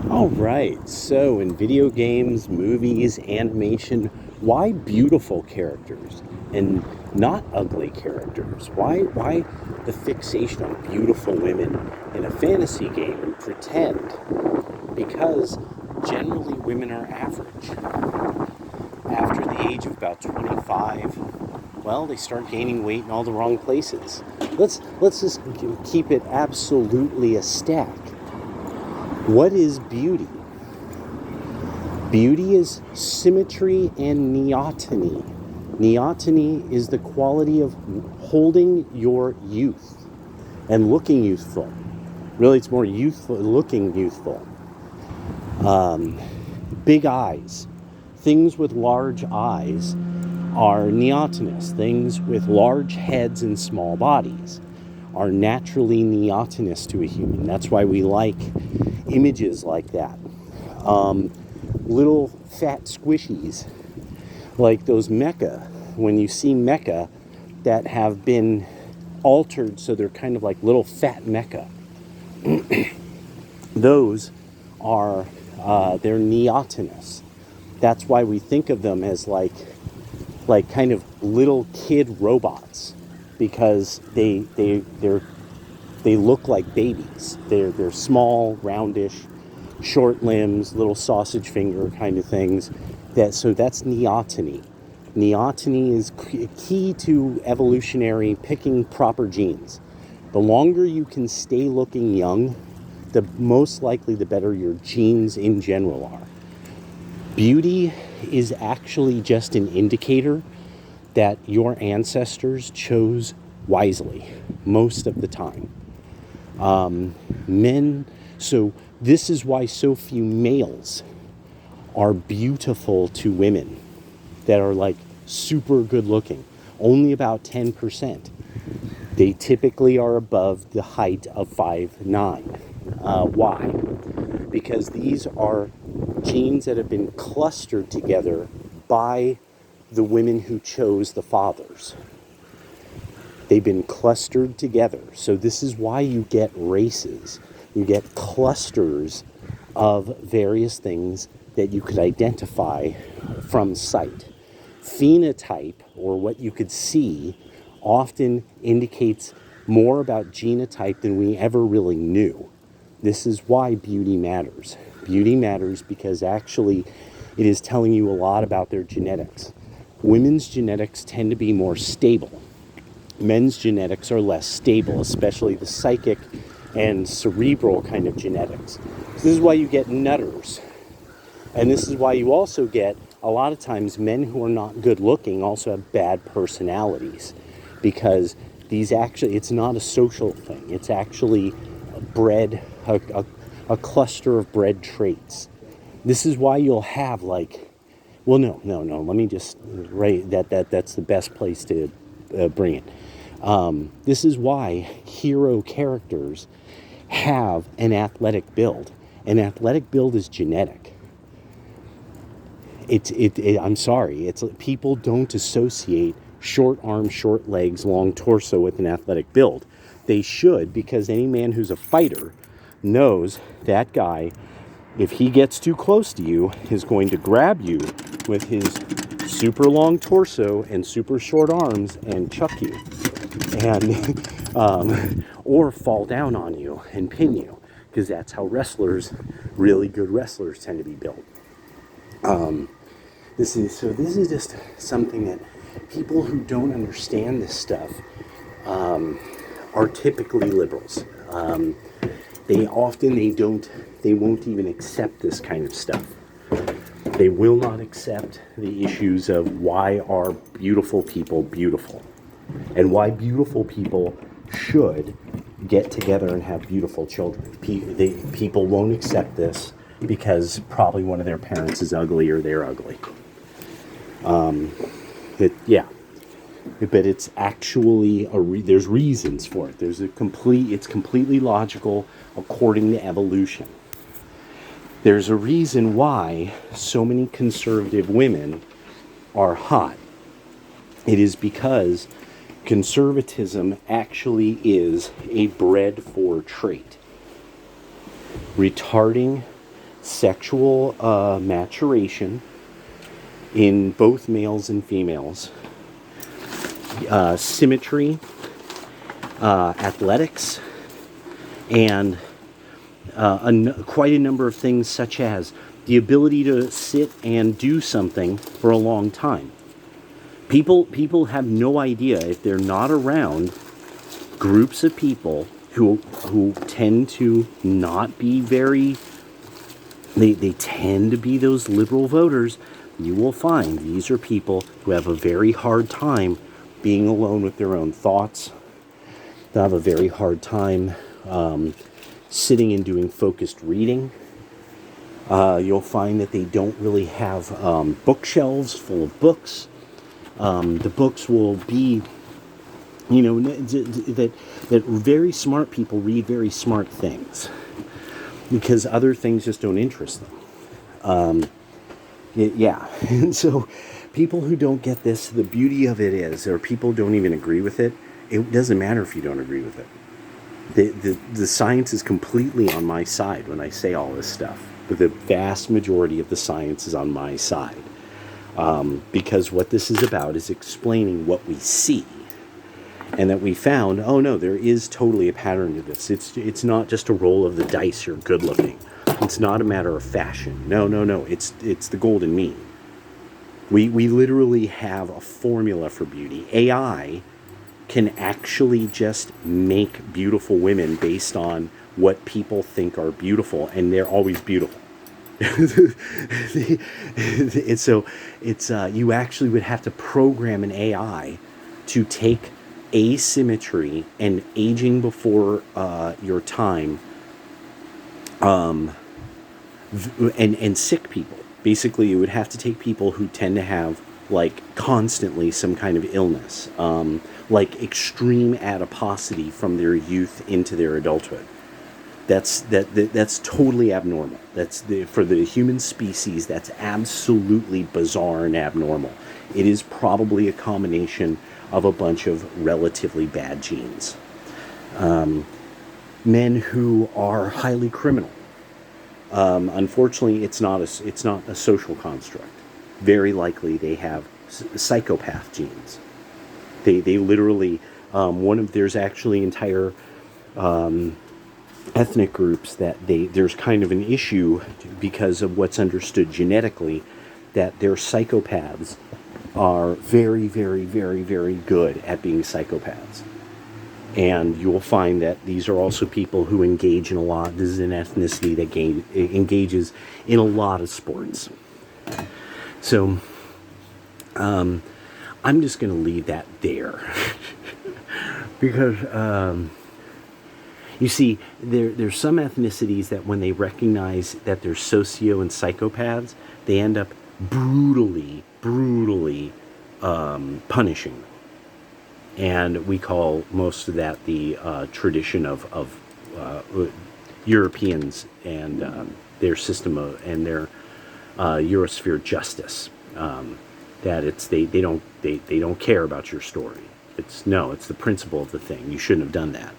All right, so in video games, movies, animation, why beautiful characters and not ugly characters? Why the fixation on beautiful women in a fantasy game and pretend? Because generally women are average. After the age of about 25, well, they start gaining weight in all the wrong places. Let's just keep it absolutely a stack. What is beauty? Beauty is symmetry and neoteny. Neoteny is the quality of holding your youth and looking youthful. Really, it's more youthful, looking youthful. Big eyes. Things with large eyes are neotenous. Things with large heads and small bodies are naturally neotenous to a human. That's why we like images like that. Little fat squishies, like those mecha. When you see mecha that have been altered so they're kind of like little fat mecha, those are they're neotenous. That's why we think of them as like kind of little kid robots, because they look like babies. They're small, roundish, short limbs, little sausage finger kind of things. So that's neoteny. Neoteny is key to evolutionary picking proper genes. The longer you can stay looking young, the most likely the better your genes in general are. Beauty is actually just an indicator that your ancestors chose wisely most of the time. So this is why so few males are beautiful to women that are like super good looking. Only about 10%. They typically are above the height of 5'9". Why? Because these are genes that have been clustered together by the women who chose the fathers. They've been clustered together. So this is why you get races. You get clusters of various things that you could identify from sight. Phenotype, or what you could see, often indicates more about genotype than we ever really knew. This is why beauty matters. Beauty matters because actually it is telling you a lot about their genetics. Women's genetics tend to be more stable. Men's genetics are less stable, especially the psychic and cerebral kind of genetics. This is why you get nutters. And this is why you also get, a lot of times, men who are not good looking also have bad personalities. Because it's not a social thing. It's actually a cluster of bred traits. This is why you'll have let me just, that's the best place to bring it. This is why hero characters have an athletic build. An athletic build is genetic. I'm sorry. People don't associate short arms, short legs, long torso with an athletic build. They should, because any man who's a fighter knows that guy, if he gets too close to you, is going to grab you with his super long torso and super short arms and chuck you, and or fall down on you and pin you, because that's how really good wrestlers tend to be built. This is just something that people who don't understand this stuff are typically liberals. They won't even accept this kind of stuff. They will not accept the issues of why are beautiful people beautiful, and why beautiful people should get together and have beautiful children. People won't accept this because probably one of their parents is ugly or they're ugly. But it's actually there's reasons for it. It's completely logical according to evolution. There's a reason why so many conservative women are hot. It is because conservatism actually is a bred for trait. Retarding sexual maturation in both males and females, symmetry, athletics, and quite a number of things, such as the ability to sit and do something for a long time. People have no idea, if they're not around groups of people who tend to not be very, they tend to be those liberal voters. You will find these are people who have a very hard time being alone with their own thoughts. They have a very hard time sitting and doing focused reading. You'll find that they don't really have bookshelves full of books. The books will be, that very smart people read very smart things because other things just don't interest them. Yeah, and so people who don't get this, the beauty of it is, or people don't even agree with it, it doesn't matter if you don't agree with it. The science is completely on my side when I say all this stuff. But the vast majority of the science is on my side. Because what this is about is explaining what we see. And that we found, oh no, there is totally a pattern to this. It's not just a roll of the dice, you're good looking. It's not a matter of fashion. No. It's the golden mean. We literally have a formula for beauty. AI can actually just make beautiful women based on what people think are beautiful, and they're always beautiful. So it's you actually would have to program an AI to take asymmetry and aging before your time, and sick people. Basically, you would have to take people who tend to have like constantly some kind of illness, like extreme adiposity from their youth into their adulthood. That's totally abnormal. For the human species, that's absolutely bizarre and abnormal. It is probably a combination of a bunch of relatively bad genes. Men who are highly criminal. Unfortunately, it's not a social construct. Very likely, they have psychopath genes. They literally there's actually entire ethnic groups that there's kind of an issue because of what's understood genetically, that their psychopaths are very, very, very, very good at being psychopaths. And you will find that these are also people who engage in a lot. This is an ethnicity that engages in a lot of sports. So I'm just going to leave that there. Because you see, there's some ethnicities that when they recognize that they're socio and psychopaths, they end up brutally punishing. And we call most of that the tradition of Europeans and their system and their Eurosphere justice. That they don't care about your story. It's the principle of the thing. You shouldn't have done that.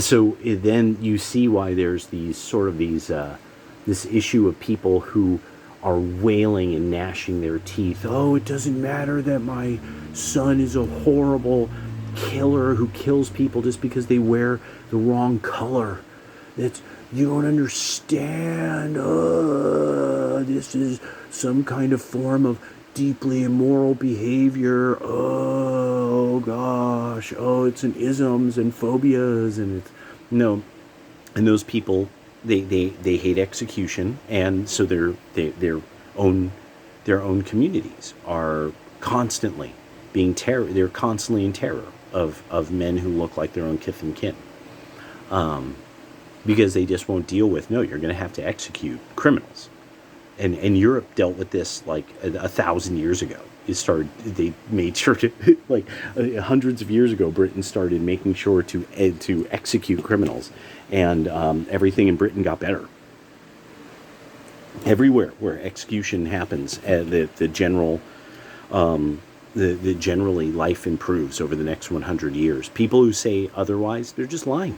So then you see why there's this issue of people who are wailing and gnashing their teeth. Oh, it doesn't matter that my son is a horrible killer who kills people just because they wear the wrong color. You don't understand. This is some kind of form of deeply immoral behavior. Oh gosh. Oh, it's an isms and phobias, and and those people, they hate execution, and so their own communities are constantly they're constantly in terror of men who look like their own kith and kin, because they just won't deal with, no, you're going to have to execute criminals. And Europe dealt with this like 1,000 years ago. They made sure to, like hundreds of years ago, Britain started making sure to execute criminals, and everything in Britain got better. Everywhere where execution happens, the generally life improves over the next 100 years. People who say otherwise, they're just lying.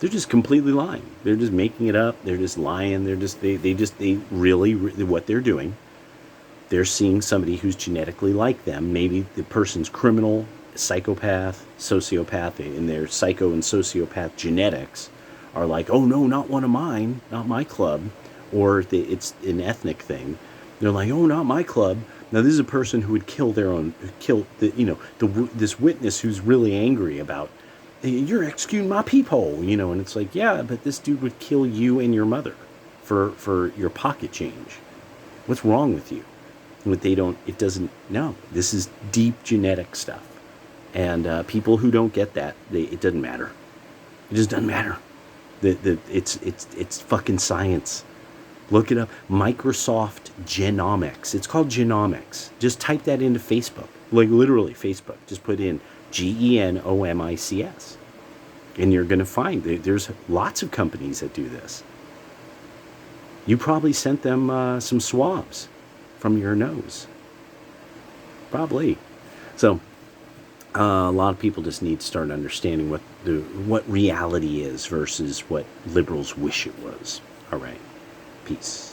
They're just completely lying. They're just making it up. They're just lying. They really, what they're doing. They're seeing somebody who's genetically like them. Maybe the person's criminal, psychopath, sociopath, and their psycho and sociopath genetics are like, oh no, not one of mine, not my club, or it's an ethnic thing. They're like, oh, not my club. Now this is a person who would kill their own, kill the, this witness who's really angry about, you're executing my peephole, and it's like, yeah, but this dude would kill you and your mother for your pocket change. What's wrong with you? What they don't, it doesn't, no, this is deep genetic stuff. And people who don't get that, it doesn't matter. It just doesn't matter. It's fucking science. Look it up. Microsoft Genomics. It's called Genomics. Just type that into Facebook. Like literally Facebook. Just put in Genomics. And you're going to find there's lots of companies that do this. You probably sent them some swabs from your nose. Probably. So a lot of people just need to start understanding what reality is versus what liberals wish it was. All right. Peace.